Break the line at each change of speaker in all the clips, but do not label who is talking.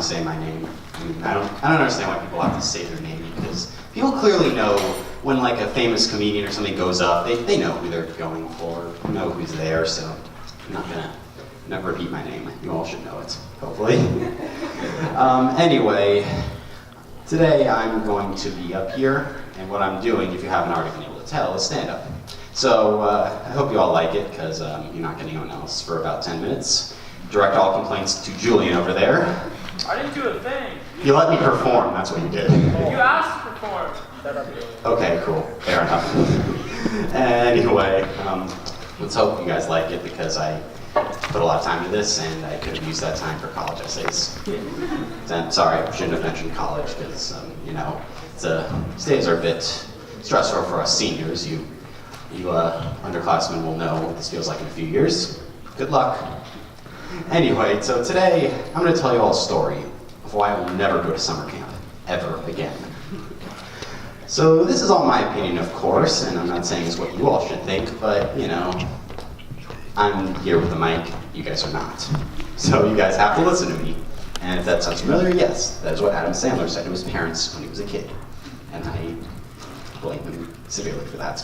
say my name. I mean, I don't understand why people have to say their name, because people clearly know when like a famous comedian or something goes up, they know who they're going for, know who's there, so I'm not gonna never repeat my name. You all should know it, hopefully. Anyway, today I'm going to be up here, and what I'm doing, if you haven't already been able to tell, is stand up. So I hope you all like it, because you're not getting anyone else for about 10 minutes. Direct all complaints to Julian over there.
I didn't do a thing.
You let me perform, that's what you did.
You asked to perform.
Okay, cool, fair enough. Anyway, let's hope you guys like it, because I put a lot of time into this, and I could have used that time for college essays. And, sorry, I shouldn't have mentioned college, because, you know, days are a bit stressful for us seniors. You underclassmen will know what this feels like in a few years. Good luck. Anyway, so today I'm going to tell you all a story of why I will never go to summer camp, ever again. So this is all my opinion, of course, and I'm not saying it's what you all should think, but, you know, I'm here with the mic, you guys are not. So you guys have to listen to me. And if that sounds familiar, yes, that is what Adam Sandler said to his parents when he was a kid. And I blame him severely for that.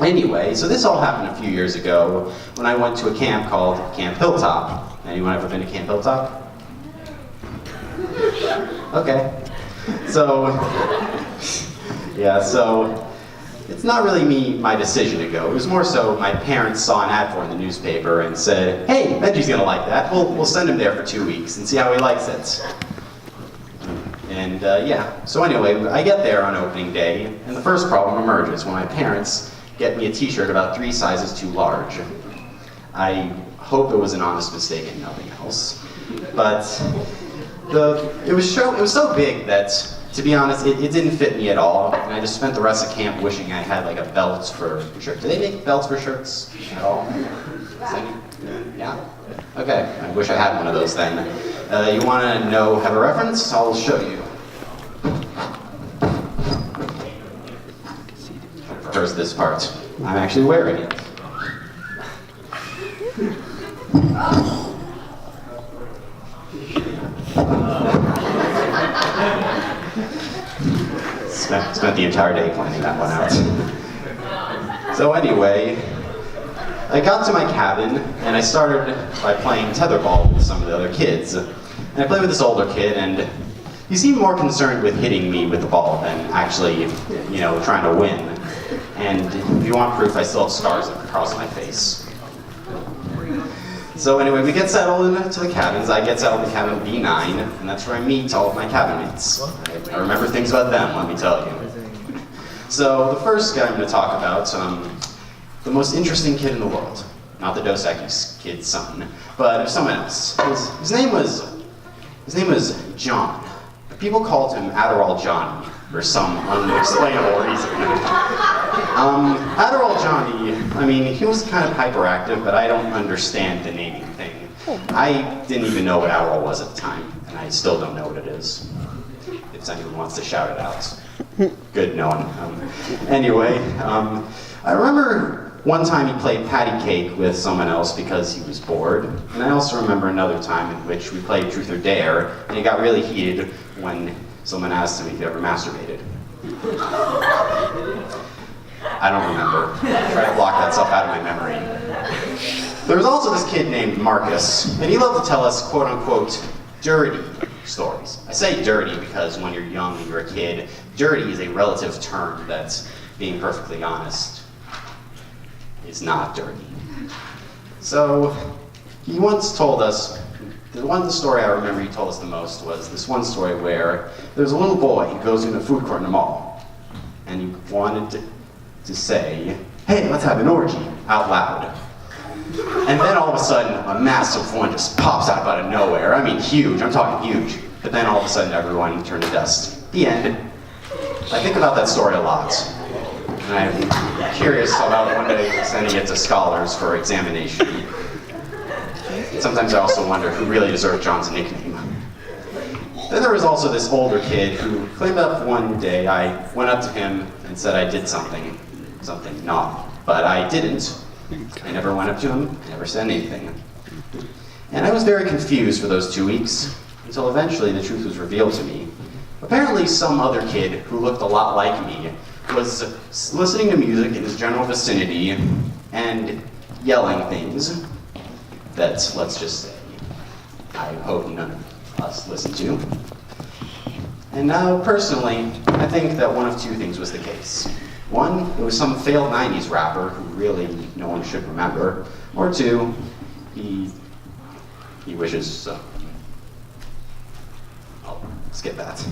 Anyway, so this all happened a few years ago when I went to a camp called Camp Hilltop. Anyone ever been to Camp Hilltop? Okay. So, yeah, so it's not really my decision to go. It was more so my parents saw an ad for it in the newspaper and said, hey, Benjy's gonna like that. We'll send him there for 2 weeks and see how he likes it. And yeah, so anyway, I get there on opening day, and the first problem emerges when my parents get me a t-shirt about 3 sizes too large. I hope it was an honest mistake and nothing else. But it was so big that, to be honest, it didn't fit me at all, and I just spent the rest of camp wishing I had like a belt for shirt. Do they make belts for shirts at all? Yeah? Okay, I wish I had one of those then. You want to have a reference? I'll show you. First, this part. I'm actually wearing it. Spent the entire day planning that one out. So anyway, I got to my cabin, and I started by playing tetherball with some of the other kids. And I played with this older kid, and he seemed more concerned with hitting me with the ball than actually, you know, trying to win. And if you want proof, I still have scars across my face. So anyway, we get settled into the cabins. I get settled in cabin B9, and that's where I meet all of my cabin mates. I remember things about them, let me tell you. So the first guy I'm going to talk about, the most interesting kid in the world. Not the Dos Equis kid's son, but someone else. His name was John. People called him Adderall Johnny for some unexplainable reason. Adderall Johnny, I mean, he was kind of hyperactive, but I don't understand the naming thing. I didn't even know what Adderall was at the time, and I still don't know what it is. If anyone wants to shout it out. Good, no one. Anyway, I remember one time he played patty cake with someone else because he was bored. And I also remember another time in which we played Truth or Dare, and it got really heated when someone asked him if he ever masturbated. I don't remember. Try to block that stuff out of my memory. There was also this kid named Marcus, and he loved to tell us quote-unquote dirty stories. I say dirty because when you're young and you're a kid, dirty is a relative term that's, being perfectly honest, is not dirty. So he once told us, the story I remember he told us the most was this one story where there's a little boy who goes into a food court in the mall, and he wanted to say, hey, let's have an orgy, out loud. And then all of a sudden, a massive one just pops out of nowhere. I mean huge, I'm talking huge. But then all of a sudden everyone turned to dust. The end. I think about that story a lot. And I'm curious about one day sending it to scholars for examination. Sometimes I also wonder who really deserved John's nickname. Then there was also this older kid who claimed that one day I went up to him and said I did something naughty. But I didn't. I never went up to him, I never said anything. And I was very confused for those 2 weeks. until eventually the truth was revealed to me. Apparently some other kid who looked a lot like me was listening to music in his general vicinity and yelling things that, let's just say, I hope none of us listened to. And now, personally, I think that one of two things was the case. One, it was some failed 90s rapper who really no one should remember. Or two, he wishes I'll skip that.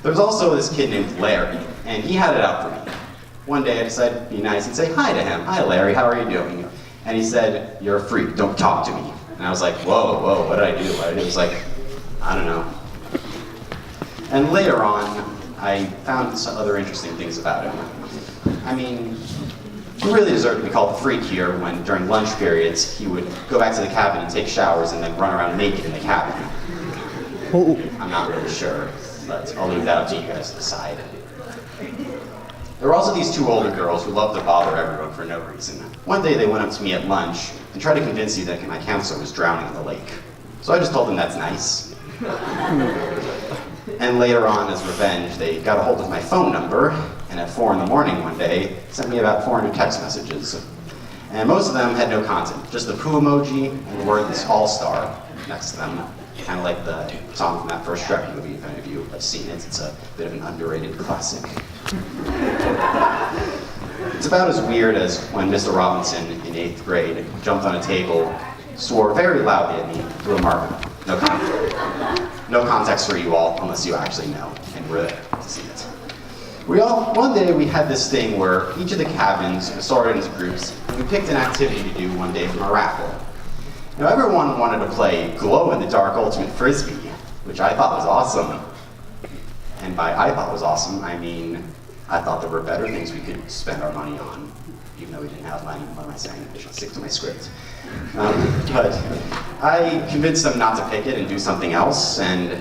There was also this kid named Larry, and he had it out for me. One day I decided to be nice and say hi to him. Hi Larry, how are you doing? And he said, you're a freak, don't talk to me. And I was like, whoa, what did I do? And it was like, I don't know. And later on, I found some other interesting things about him. I mean, he really deserved to be called a freak here when during lunch periods, he would go back to the cabin and take showers and then run around naked in the cabin. I'm not really sure, but I'll leave that up to you guys to decide. There were also these two older girls who loved to bother everyone for no reason. One day they went up to me at lunch and tried to convince me that my counselor was drowning in the lake. So I just told them that's nice. And later on, as revenge, they got a hold of my phone number, and at 4 in the morning one day, sent me about 400 text messages. And most of them had no content, just the poo emoji and the words all-star next to them. Kind of like the song from that first Shrek movie, if any of you have seen it. It's a bit of an underrated classic. It's about as weird as when Mr. Robinson in 8th grade jumped on a table, swore very loudly at me through a marker. No context for you all, unless you actually know and were there to see it. One day we had this thing where each of the cabins was sorted into groups, and we picked an activity to do one day from a raffle. Now everyone wanted to play glow-in-the-dark ultimate frisbee, which I thought was awesome. And by I thought was awesome, I mean I thought there were better things we could spend our money on, even though we didn't have money. What am I saying? I should stick to my script. But I convinced them not to pick it and do something else, and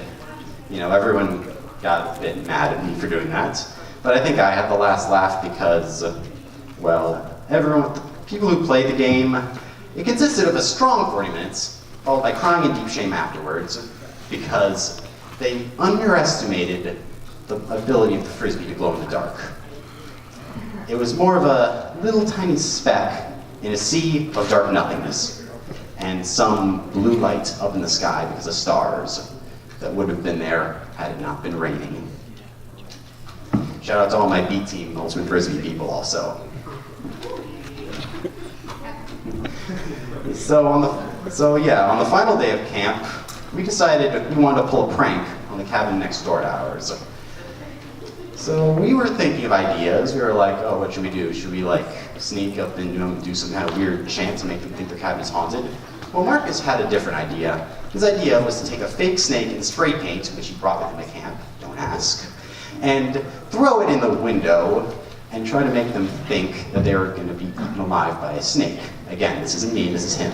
everyone got a bit mad at me for doing that. But I think I had the last laugh because, people who played the game, it consisted of a strong 40 minutes, followed by crying in deep shame afterwards, because they underestimated the ability of the frisbee to glow in the dark. It was more of a little tiny speck in a sea of dark nothingness, and some blue light up in the sky because of stars that would have been there had it not been raining. Shout out to all my B Team Ultimate Frisbee people also. On the final day of camp, we decided we wanted to pull a prank on the cabin next door to ours. So we were thinking of ideas. We were like, oh, what should we do? Should we sneak up and do some kind of weird chant to make them think their cabin is haunted? Well, Marcus had a different idea. His idea was to take a fake snake and spray paint, which he brought with him to camp, don't ask, and throw it in the window and try to make them think that they were going to be eaten alive by a snake. Again, this isn't me, this is him.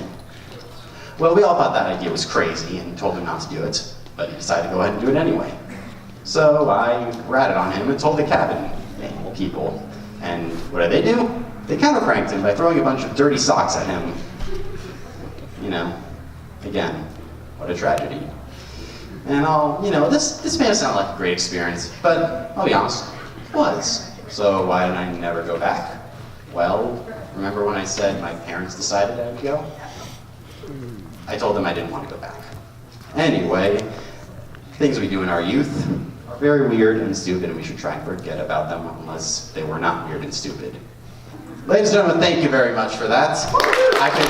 Well, we all thought that idea was crazy and told him not to do it, but he decided to go ahead and do it anyway. So I ratted on him and told the cabin people. And what did they do? They counter-pranked him by throwing a bunch of dirty socks at him. Again, what a tragedy. And this may have sounded like a great experience, but I'll be honest, it was. So why did I never go back? Well, remember when I said my parents decided I would go? I told them I didn't want to go back. Anyway, things we do in our youth are very weird and stupid, and we should try and forget about them unless they were not weird and stupid. Ladies and gentlemen, thank you very much for that. I can